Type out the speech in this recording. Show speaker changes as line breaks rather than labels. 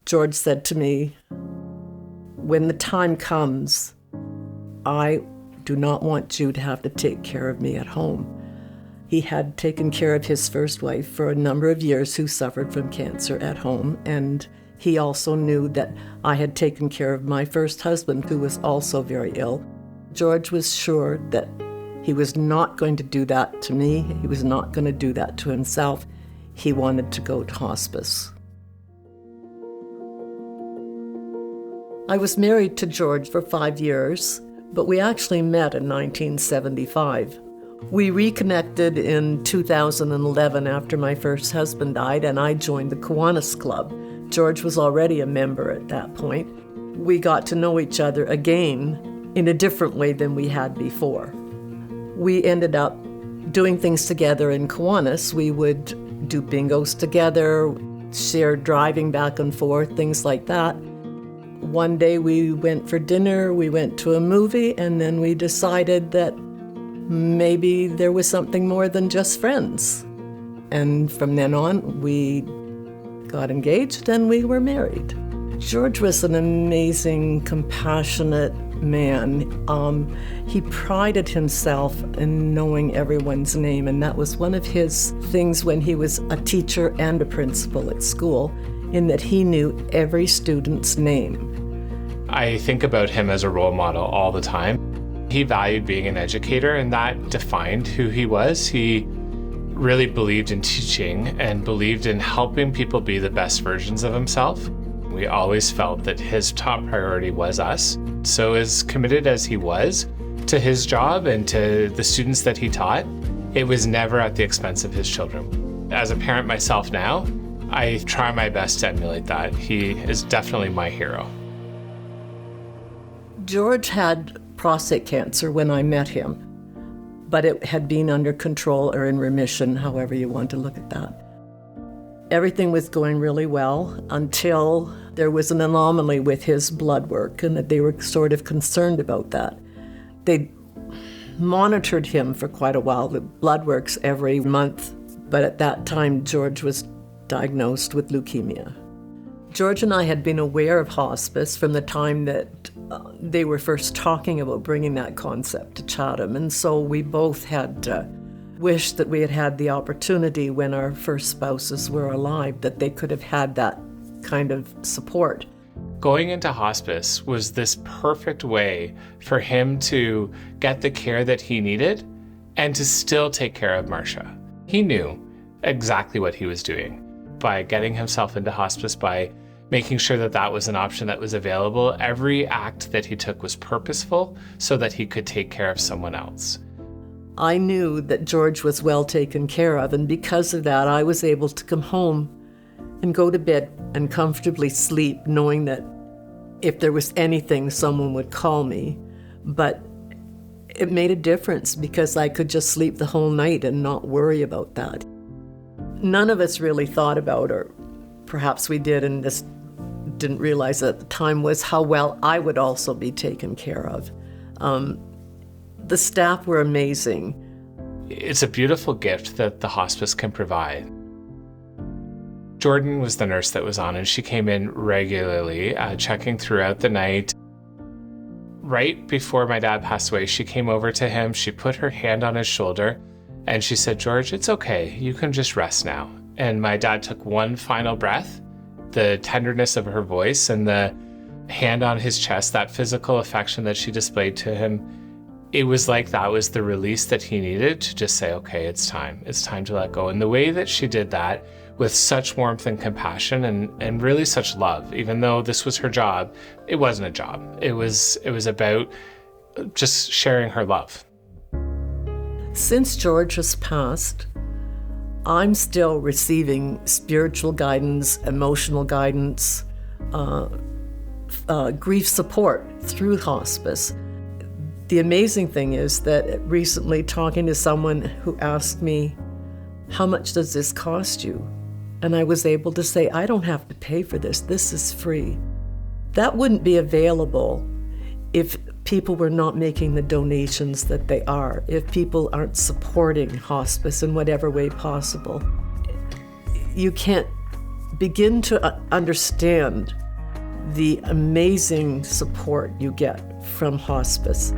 George said to me, when the time comes, I do not want you to have to take care of me at home. He had taken care of his first wife for a number of years who suffered from cancer at home, and he also knew that I had taken care of my first husband, who was also very ill. George was sure that he was not going to do that to me. He was not going to do that to himself. He wanted to go to hospice. I was married to George for 5 years, but we actually met in 1975. We reconnected in 2011 after my first husband died, and I joined the Kiwanis Club. George was already a member at that point. We got to know each other again in a different way than we had before. We ended up doing things together in Kiwanis. We would do bingos together, share driving back and forth, things like that. One day we went for dinner, we went to a movie, and then we decided that maybe there was something more than just friends. And from then on, we got engaged and we were married. George was an amazing, compassionate man. He prided himself in knowing everyone's name, and that was one of his things when he was a teacher and a principal at school, in that he knew every student's name.
I think about him as a role model all the time. He valued being an educator, and that defined who he was. He really believed in teaching and believed in helping people be the best versions of himself. We always felt that his top priority was us. So as committed as he was to his job and to the students that he taught, it was never at the expense of his children. As a parent myself now, I try my best to emulate that. He is definitely my hero.
George had prostate cancer when I met him, but it had been under control or in remission, however you want to look at that. Everything was going really well until there was an anomaly with his blood work, and that they were sort of concerned about that. They monitored him for quite a while, the blood works every month, but at that time George was diagnosed with leukemia. George and I had been aware of hospice from the time that they were first talking about bringing that concept to Chatham, and so we both had wished that we had had the opportunity when our first spouses were alive, that they could have had that kind of support.
Going into hospice was this perfect way for him to get the care that he needed and to still take care of Marcia. He knew exactly what he was doing by getting himself into hospice, by making sure that that was an option that was available. Every act that he took was purposeful so that he could take care of someone else.
I knew that George was well taken care of, and because of that, I was able to come home and go to bed and comfortably sleep, knowing that if there was anything, someone would call me. But it made a difference because I could just sleep the whole night and not worry about that. None of us really thought about, or perhaps we did and just didn't realize at the time, was how well I would also be taken care of. The staff were amazing.
It's a beautiful gift that the hospice can provide. Jordan was the nurse that was on, and she came in regularly, checking throughout the night. Right before my dad passed away, she came over to him, she put her hand on his shoulder, and she said, "George, it's okay, you can just rest now." And my dad took one final breath. The tenderness of her voice and the hand on his chest, that physical affection that she displayed to him, it was like that was the release that he needed to just say, okay, it's time to let go. And the way that she did that with such warmth and compassion and really such love, even though this was her job, it wasn't a job. It was about just sharing her love.
Since George has passed, I'm still receiving spiritual guidance, emotional guidance, grief support through hospice. The amazing thing is that recently, talking to someone who asked me, "How much does this cost you?" And I was able to say, "I don't have to pay for this. This is free." That wouldn't be available if people were not making the donations that they are, if people aren't supporting hospice in whatever way possible. You can't begin to understand the amazing support you get from hospice.